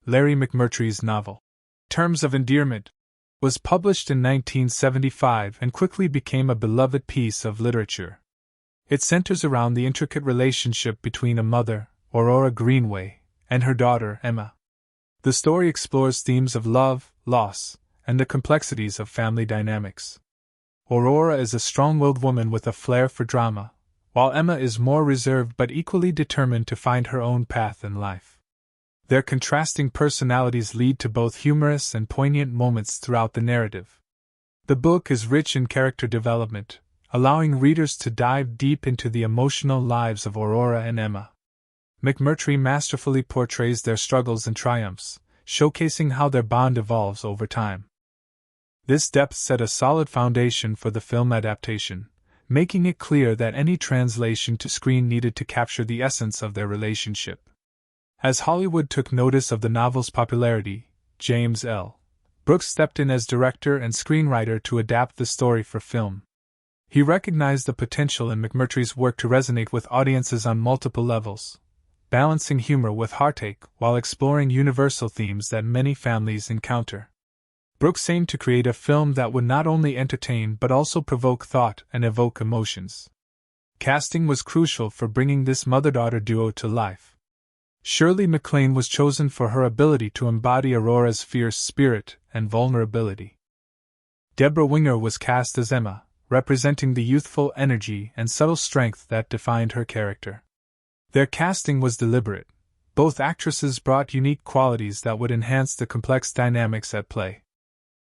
Larry McMurtry's novel, Terms of Endearment, was published in 1975 and quickly became a beloved piece of literature. It centers around the intricate relationship between a mother, Aurora Greenway, and her daughter, Emma. The story explores themes of love, loss, and the complexities of family dynamics. Aurora is a strong-willed woman with a flair for drama, while Emma is more reserved but equally determined to find her own path in life. Their contrasting personalities lead to both humorous and poignant moments throughout the narrative. The book is rich in character development, allowing readers to dive deep into the emotional lives of Aurora and Emma. McMurtry masterfully portrays their struggles and triumphs, showcasing how their bond evolves over time. This depth set a solid foundation for the film adaptation, making it clear that any translation to screen needed to capture the essence of their relationship. As Hollywood took notice of the novel's popularity, James L. Brooks stepped in as director and screenwriter to adapt the story for film. He recognized the potential in McMurtry's work to resonate with audiences on multiple levels, balancing humor with heartache while exploring universal themes that many families encounter. Brooks aimed to create a film that would not only entertain but also provoke thought and evoke emotions. Casting was crucial for bringing this mother-daughter duo to life. Shirley MacLaine was chosen for her ability to embody Aurora's fierce spirit and vulnerability. Debra Winger was cast as Emma, representing the youthful energy and subtle strength that defined her character. Their casting was deliberate. Both actresses brought unique qualities that would enhance the complex dynamics at play.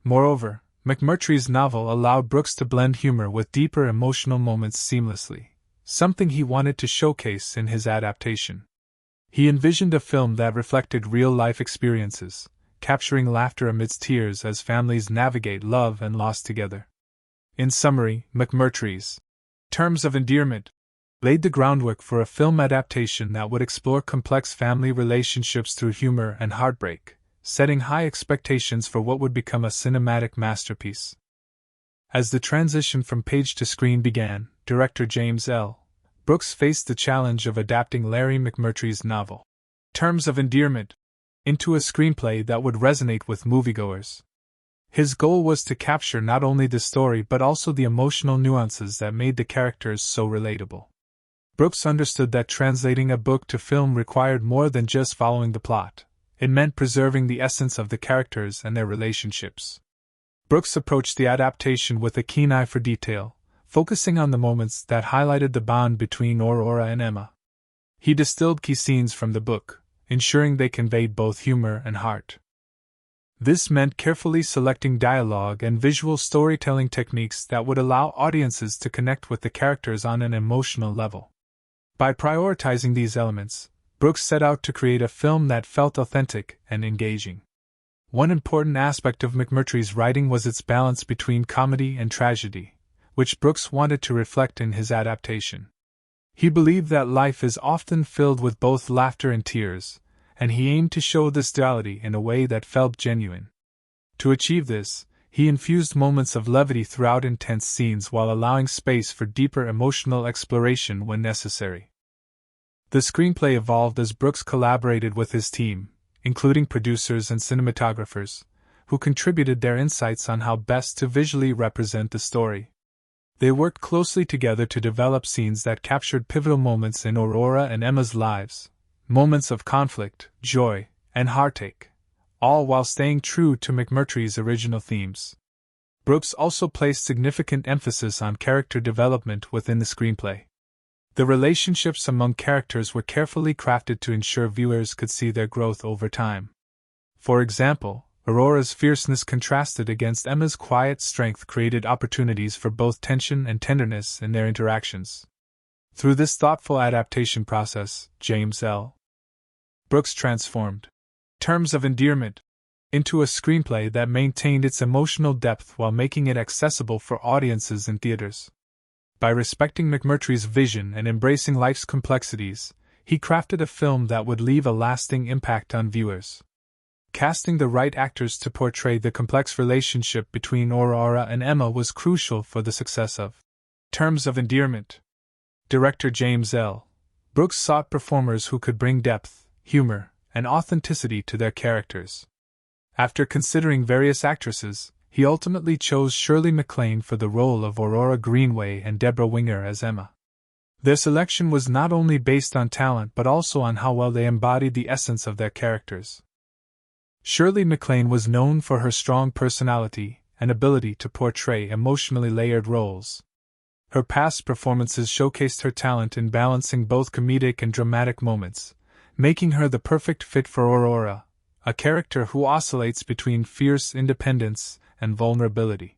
Moreover, McMurtry's novel allowed Brooks to blend humor with deeper emotional moments seamlessly, something he wanted to showcase in his adaptation. He envisioned a film that reflected real-life experiences, capturing laughter amidst tears as families navigate love and loss together. In summary, McMurtry's Terms of Endearment laid the groundwork for a film adaptation that would explore complex family relationships through humor and heartbreak, setting high expectations for what would become a cinematic masterpiece. As the transition from page to screen began, director James L. Brooks faced the challenge of adapting Larry McMurtry's novel, Terms of Endearment, into a screenplay that would resonate with moviegoers. His goal was to capture not only the story but also the emotional nuances that made the characters so relatable. Brooks understood that translating a book to film required more than just following the plot. It meant preserving the essence of the characters and their relationships. Brooks approached the adaptation with a keen eye for detail, focusing on the moments that highlighted the bond between Aurora and Emma. He distilled key scenes from the book, ensuring they conveyed both humor and heart. This meant carefully selecting dialogue and visual storytelling techniques that would allow audiences to connect with the characters on an emotional level. By prioritizing these elements, Brooks set out to create a film that felt authentic and engaging. One important aspect of McMurtry's writing was its balance between comedy and tragedy, which Brooks wanted to reflect in his adaptation. He believed that life is often filled with both laughter and tears, and he aimed to show this duality in a way that felt genuine. To achieve this, he infused moments of levity throughout intense scenes while allowing space for deeper emotional exploration when necessary. The screenplay evolved as Brooks collaborated with his team, including producers and cinematographers, who contributed their insights on how best to visually represent the story. They worked closely together to develop scenes that captured pivotal moments in Aurora and Emma's lives, moments of conflict, joy, and heartache, all while staying true to McMurtry's original themes. Brooks also placed significant emphasis on character development within the screenplay. The relationships among characters were carefully crafted to ensure viewers could see their growth over time. For example, Aurora's fierceness contrasted against Emma's quiet strength, created opportunities for both tension and tenderness in their interactions. Through this thoughtful adaptation process, James L. Brooks transformed Terms of Endearment into a screenplay that maintained its emotional depth while making it accessible for audiences in theaters. By respecting McMurtry's vision and embracing life's complexities, he crafted a film that would leave a lasting impact on viewers. Casting the right actors to portray the complex relationship between Aurora and Emma was crucial for the success of Terms of Endearment. Director James L. Brooks sought performers who could bring depth, humor, and authenticity to their characters. After considering various actresses, he ultimately chose Shirley MacLaine for the role of Aurora Greenway and Debra Winger as Emma. Their selection was not only based on talent but also on how well they embodied the essence of their characters. Shirley MacLaine was known for her strong personality and ability to portray emotionally layered roles. Her past performances showcased her talent in balancing both comedic and dramatic moments, making her the perfect fit for Aurora, a character who oscillates between fierce independence and vulnerability.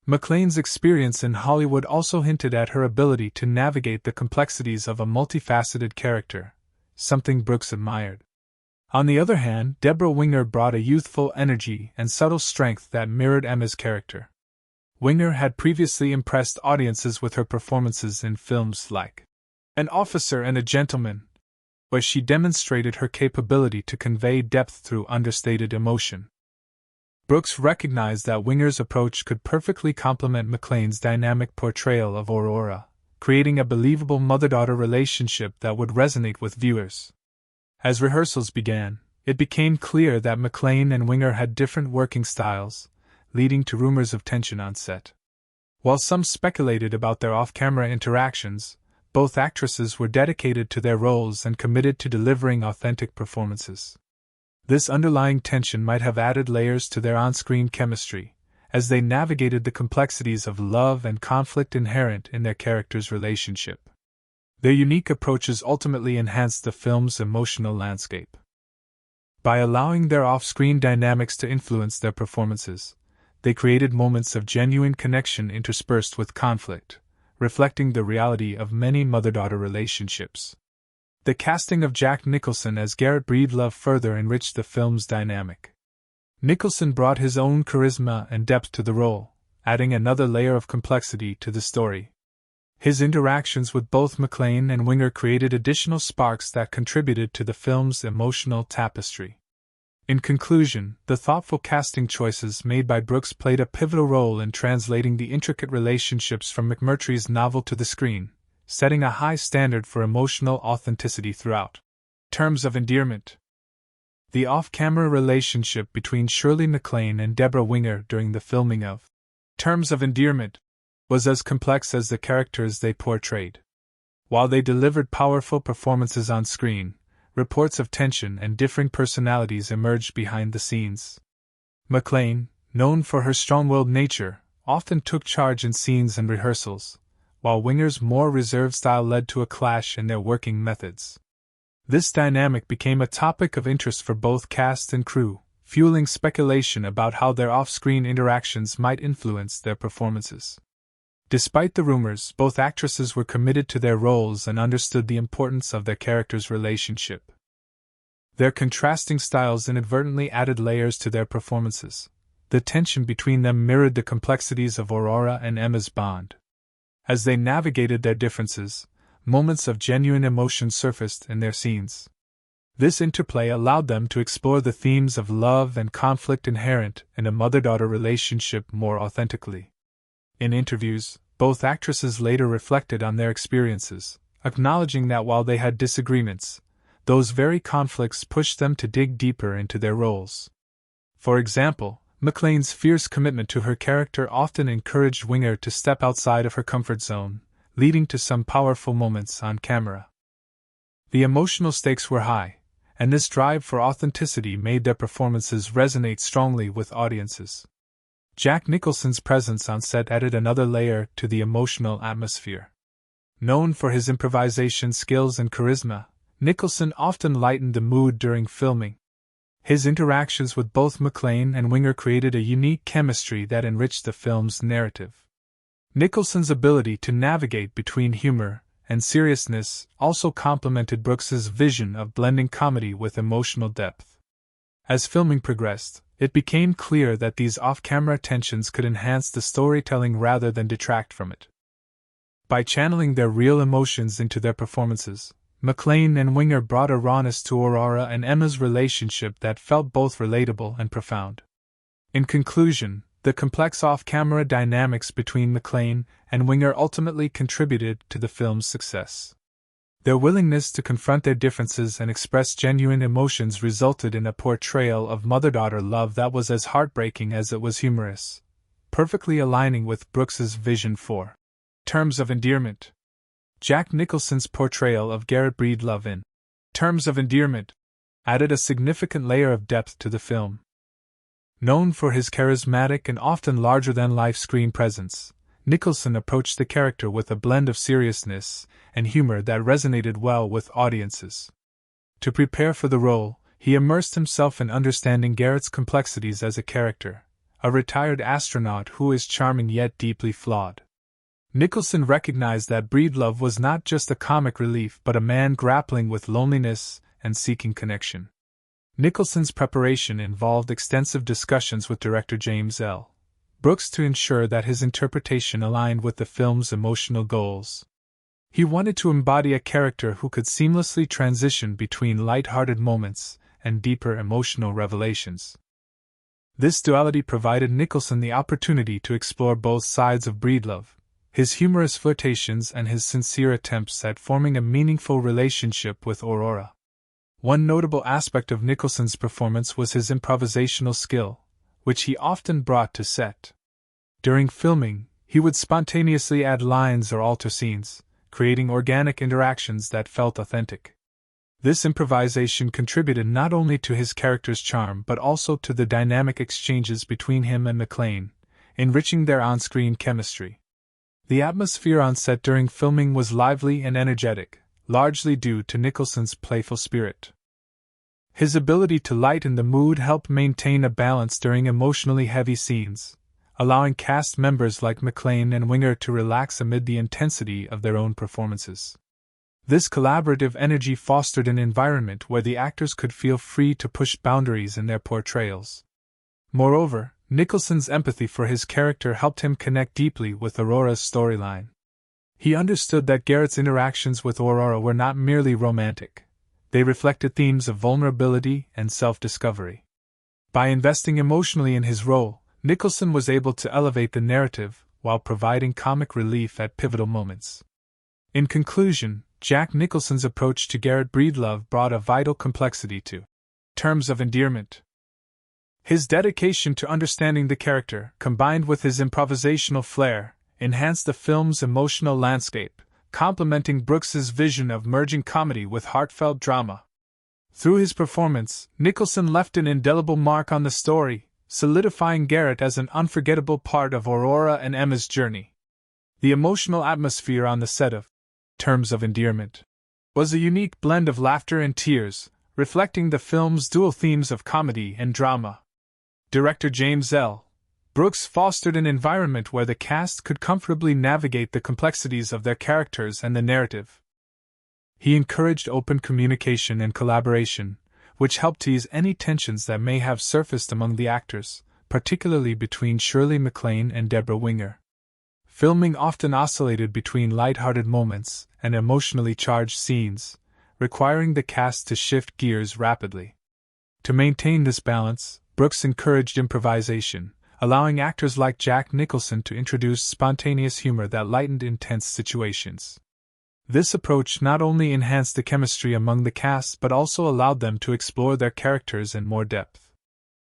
MacLaine's experience in Hollywood also hinted at her ability to navigate the complexities of a multifaceted character, something Brooks admired. On the other hand, Debra Winger brought a youthful energy and subtle strength that mirrored Emma's character. Winger had previously impressed audiences with her performances in films like An Officer and a Gentleman, where she demonstrated her capability to convey depth through understated emotion. Brooks recognized that Winger's approach could perfectly complement MacLaine's dynamic portrayal of Aurora, creating a believable mother-daughter relationship that would resonate with viewers. As rehearsals began, it became clear that MacLaine and Winger had different working styles, leading to rumors of tension on set. While some speculated about their off-camera interactions, both actresses were dedicated to their roles and committed to delivering authentic performances. This underlying tension might have added layers to their on-screen chemistry, as they navigated the complexities of love and conflict inherent in their characters' relationship. Their unique approaches ultimately enhanced the film's emotional landscape. By allowing their off-screen dynamics to influence their performances, they created moments of genuine connection interspersed with conflict, reflecting the reality of many mother-daughter relationships. The casting of Jack Nicholson as Garrett Breedlove further enriched the film's dynamic. Nicholson brought his own charisma and depth to the role, adding another layer of complexity to the story. His interactions with both MacLaine and Winger created additional sparks that contributed to the film's emotional tapestry. In conclusion, the thoughtful casting choices made by Brooks played a pivotal role in translating the intricate relationships from McMurtry's novel to the screen, setting a high standard for emotional authenticity throughout. Terms of endearment. The off-camera relationship between Shirley MacLaine and Debra Winger during the filming of Terms of Endearment was as complex as the characters they portrayed. While they delivered powerful performances on screen, reports of tension and differing personalities emerged behind the scenes. MacLaine, known for her strong-willed nature, often took charge in scenes and rehearsals, while Winger's more reserved style led to a clash in their working methods. This dynamic became a topic of interest for both cast and crew, fueling speculation about how their off-screen interactions might influence their performances. Despite the rumors, both actresses were committed to their roles and understood the importance of their characters' relationship. Their contrasting styles inadvertently added layers to their performances. The tension between them mirrored the complexities of Aurora and Emma's bond. As they navigated their differences, moments of genuine emotion surfaced in their scenes. This interplay allowed them to explore the themes of love and conflict inherent in a mother-daughter relationship more authentically. In interviews, both actresses later reflected on their experiences, acknowledging that while they had disagreements, those very conflicts pushed them to dig deeper into their roles. For example, MacLaine's fierce commitment to her character often encouraged Winger to step outside of her comfort zone, leading to some powerful moments on camera. The emotional stakes were high, and this drive for authenticity made their performances resonate strongly with audiences. Jack Nicholson's presence on set added another layer to the emotional atmosphere. Known for his improvisation skills and charisma, Nicholson often lightened the mood during filming. His interactions with both MacLaine and Winger created a unique chemistry that enriched the film's narrative. Nicholson's ability to navigate between humor and seriousness also complemented Brooks's vision of blending comedy with emotional depth. As filming progressed, it became clear that these off-camera tensions could enhance the storytelling rather than detract from it. By channeling their real emotions into their performances, MacLaine and Winger brought a rawness to Aurora and Emma's relationship that felt both relatable and profound. In conclusion, the complex off-camera dynamics between MacLaine and Winger ultimately contributed to the film's success. Their willingness to confront their differences and express genuine emotions resulted in a portrayal of mother-daughter love that was as heartbreaking as it was humorous, perfectly aligning with Brooks's vision for Terms of Endearment. Jack Nicholson's portrayal of Garrett Breedlove in Terms of Endearment added a significant layer of depth to the film. Known for his charismatic and often larger-than-life screen presence, Nicholson approached the character with a blend of seriousness and humor that resonated well with audiences. To prepare for the role, he immersed himself in understanding Garrett's complexities as a character, a retired astronaut who is charming yet deeply flawed. Nicholson recognized that Breedlove was not just a comic relief but a man grappling with loneliness and seeking connection. Nicholson's preparation involved extensive discussions with director James L. Brooks to ensure that his interpretation aligned with the film's emotional goals. He wanted to embody a character who could seamlessly transition between light-hearted moments and deeper emotional revelations. This duality provided Nicholson the opportunity to explore both sides of Breedlove, his humorous flirtations and his sincere attempts at forming a meaningful relationship with Aurora. One notable aspect of Nicholson's performance was his improvisational skill, which he often brought to set. During filming, he would spontaneously add lines or alter scenes, creating organic interactions that felt authentic. This improvisation contributed not only to his character's charm but also to the dynamic exchanges between him and MacLaine, enriching their on-screen chemistry. The atmosphere on set during filming was lively and energetic, largely due to Nicholson's playful spirit. His ability to lighten the mood helped maintain a balance during emotionally heavy scenes, allowing cast members like MacLaine and Winger to relax amid the intensity of their own performances. This collaborative energy fostered an environment where the actors could feel free to push boundaries in their portrayals. Moreover, Nicholson's empathy for his character helped him connect deeply with Aurora's storyline. He understood that Garrett's interactions with Aurora were not merely romantic. They reflected themes of vulnerability and self-discovery. By investing emotionally in his role, Nicholson was able to elevate the narrative while providing comic relief at pivotal moments. In conclusion, Jack Nicholson's approach to Garrett Breedlove brought a vital complexity to Terms of Endearment. His dedication to understanding the character, combined with his improvisational flair, enhanced the film's emotional landscape, complementing Brooks's vision of merging comedy with heartfelt drama. Through his performance, Nicholson left an indelible mark on the story, solidifying Garrett as an unforgettable part of Aurora and Emma's journey. The emotional atmosphere on the set of Terms of Endearment was a unique blend of laughter and tears, reflecting the film's dual themes of comedy and drama. Director James L. Brooks fostered an environment where the cast could comfortably navigate the complexities of their characters and the narrative. He encouraged open communication and collaboration, which helped ease any tensions that may have surfaced among the actors, particularly between Shirley MacLaine and Debra Winger. Filming often oscillated between light-hearted moments and emotionally charged scenes, requiring the cast to shift gears rapidly. To maintain this balance, Brooks encouraged improvisation, allowing actors like Jack Nicholson to introduce spontaneous humor that lightened intense situations. This approach not only enhanced the chemistry among the cast but also allowed them to explore their characters in more depth.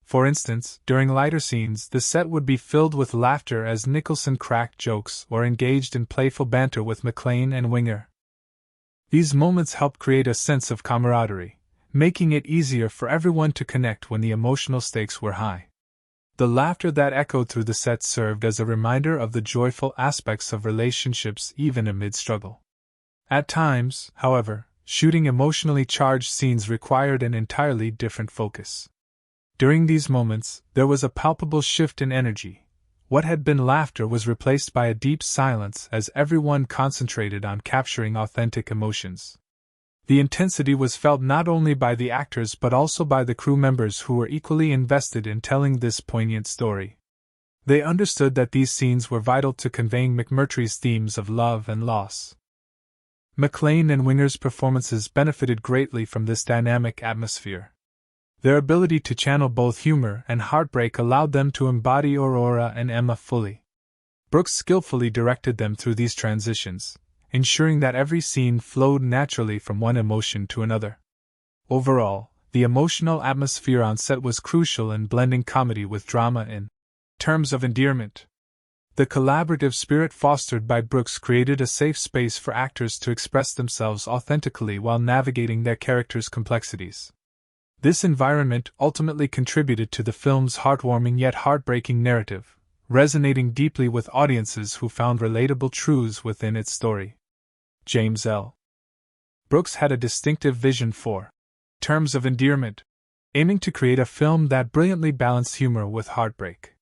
For instance, during lighter scenes, the set would be filled with laughter as Nicholson cracked jokes or engaged in playful banter with MacLaine and Winger. These moments helped create a sense of camaraderie, making it easier for everyone to connect when the emotional stakes were high. The laughter that echoed through the set served as a reminder of the joyful aspects of relationships even amid struggle. At times, however, shooting emotionally charged scenes required an entirely different focus. During these moments, there was a palpable shift in energy. What had been laughter was replaced by a deep silence as everyone concentrated on capturing authentic emotions. The intensity was felt not only by the actors but also by the crew members who were equally invested in telling this poignant story. They understood that these scenes were vital to conveying McMurtry's themes of love and loss. MacLaine and Winger's performances benefited greatly from this dynamic atmosphere. Their ability to channel both humor and heartbreak allowed them to embody Aurora and Emma fully. Brooks skillfully directed them through these transitions, ensuring that every scene flowed naturally from one emotion to another. Overall, the emotional atmosphere on set was crucial in blending comedy with drama in terms of endearment. The collaborative spirit fostered by Brooks created a safe space for actors to express themselves authentically while navigating their characters' complexities. This environment ultimately contributed to the film's heartwarming yet heartbreaking narrative, resonating deeply with audiences who found relatable truths within its story. James L. Brooks had a distinctive vision for terms of endearment, aiming to create a film that brilliantly balanced humor with heartbreak.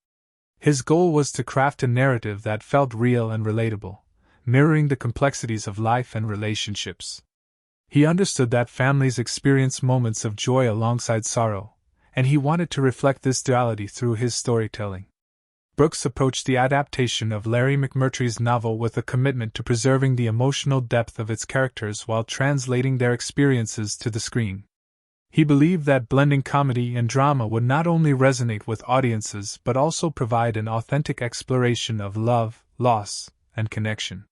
His goal was to craft a narrative that felt real and relatable, mirroring the complexities of life and relationships. He understood that families experience moments of joy alongside sorrow, and he wanted to reflect this duality through his storytelling. Brooks approached the adaptation of Larry McMurtry's novel with a commitment to preserving the emotional depth of its characters while translating their experiences to the screen. He believed that blending comedy and drama would not only resonate with audiences but also provide an authentic exploration of love, loss, and connection.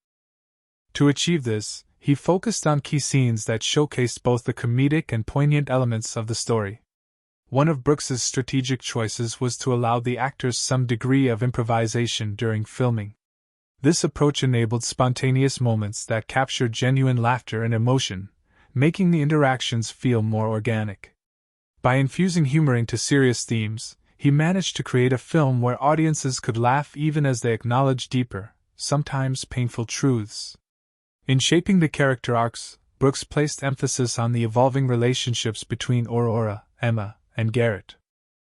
To achieve this, he focused on key scenes that showcased both the comedic and poignant elements of the story. One of Brooks's strategic choices was to allow the actors some degree of improvisation during filming. This approach enabled spontaneous moments that captured genuine laughter and emotion, making the interactions feel more organic. By infusing humor into serious themes, he managed to create a film where audiences could laugh even as they acknowledged deeper, sometimes painful truths. In shaping the character arcs, Brooks placed emphasis on the evolving relationships between Aurora, Emma, and Garrett.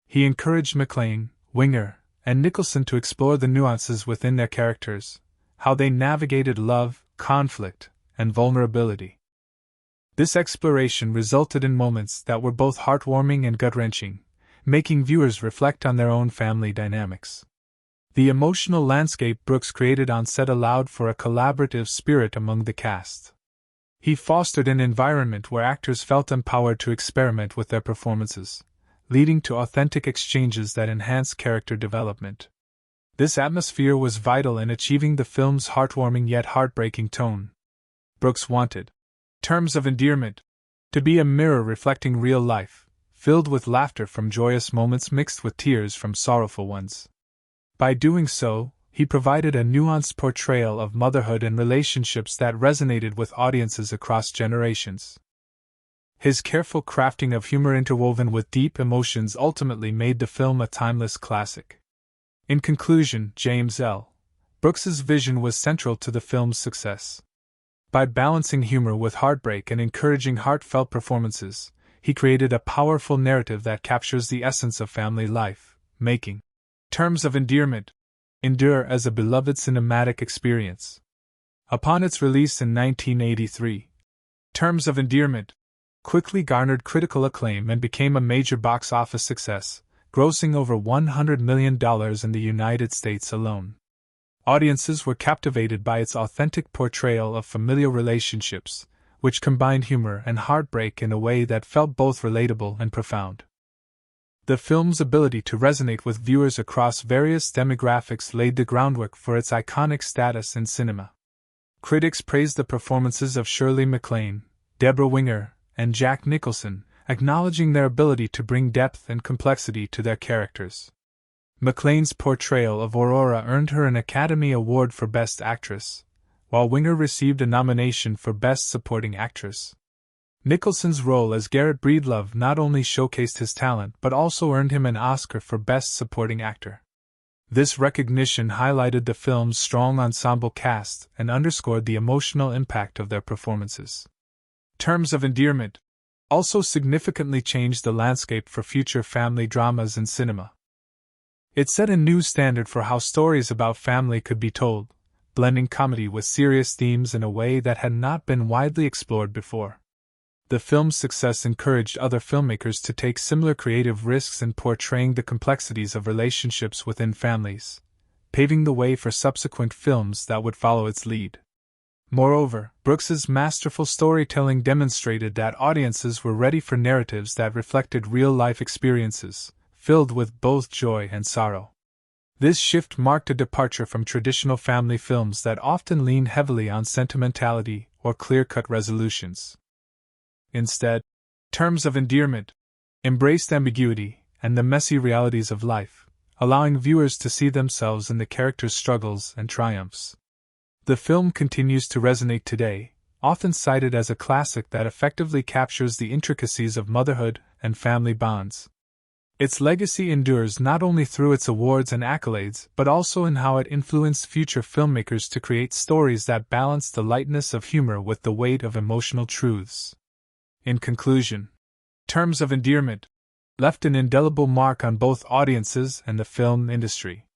He encouraged MacLaine, Winger, and Nicholson to explore the nuances within their characters, how they navigated love, conflict, and vulnerability. This exploration resulted in moments that were both heartwarming and gut-wrenching, making viewers reflect on their own family dynamics. The emotional landscape Brooks created on set allowed for a collaborative spirit among the cast. He fostered an environment where actors felt empowered to experiment with their performances, leading to authentic exchanges that enhanced character development. This atmosphere was vital in achieving the film's heartwarming yet heartbreaking tone. Brooks wanted terms of endearment to be a mirror reflecting real life, filled with laughter from joyous moments mixed with tears from sorrowful ones. By doing so, he provided a nuanced portrayal of motherhood and relationships that resonated with audiences across generations. His careful crafting of humor interwoven with deep emotions ultimately made the film a timeless classic. In conclusion, James L. Brooks's vision was central to the film's success. By balancing humor with heartbreak and encouraging heartfelt performances, he created a powerful narrative that captures the essence of family life, making terms of endearment endure as a beloved cinematic experience. Upon its release in 1983, Terms of Endearment quickly garnered critical acclaim and became a major box office success, grossing over $100 million in the United States alone. Audiences were captivated by its authentic portrayal of familial relationships, which combined humor and heartbreak in a way that felt both relatable and profound. The film's ability to resonate with viewers across various demographics laid the groundwork for its iconic status in cinema. Critics praised the performances of Shirley MacLaine, Debra Winger, and Jack Nicholson, acknowledging their ability to bring depth and complexity to their characters. MacLaine's portrayal of Aurora earned her an Academy Award for Best Actress, while Winger received a nomination for Best Supporting Actress. Nicholson's role as Garrett Breedlove not only showcased his talent but also earned him an Oscar for Best Supporting Actor. This recognition highlighted the film's strong ensemble cast and underscored the emotional impact of their performances. Terms of Endearment also significantly changed the landscape for future family dramas in cinema. It set a new standard for how stories about family could be told, blending comedy with serious themes in a way that had not been widely explored before. The film's success encouraged other filmmakers to take similar creative risks in portraying the complexities of relationships within families, paving the way for subsequent films that would follow its lead. Moreover, Brooks's masterful storytelling demonstrated that audiences were ready for narratives that reflected real-life experiences, filled with both joy and sorrow. This shift marked a departure from traditional family films that often lean heavily on sentimentality or clear-cut resolutions. Instead, Terms of Endearment embraced ambiguity and the messy realities of life, allowing viewers to see themselves in the characters' struggles and triumphs. The film continues to resonate today, often cited as a classic that effectively captures the intricacies of motherhood and family bonds. Its legacy endures not only through its awards and accolades, but also in how it influenced future filmmakers to create stories that balance the lightness of humor with the weight of emotional truths. In conclusion, Terms of Endearment left an indelible mark on both audiences and the film industry.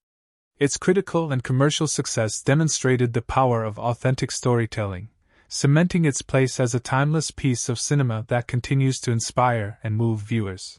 Its critical and commercial success demonstrated the power of authentic storytelling, cementing its place as a timeless piece of cinema that continues to inspire and move viewers.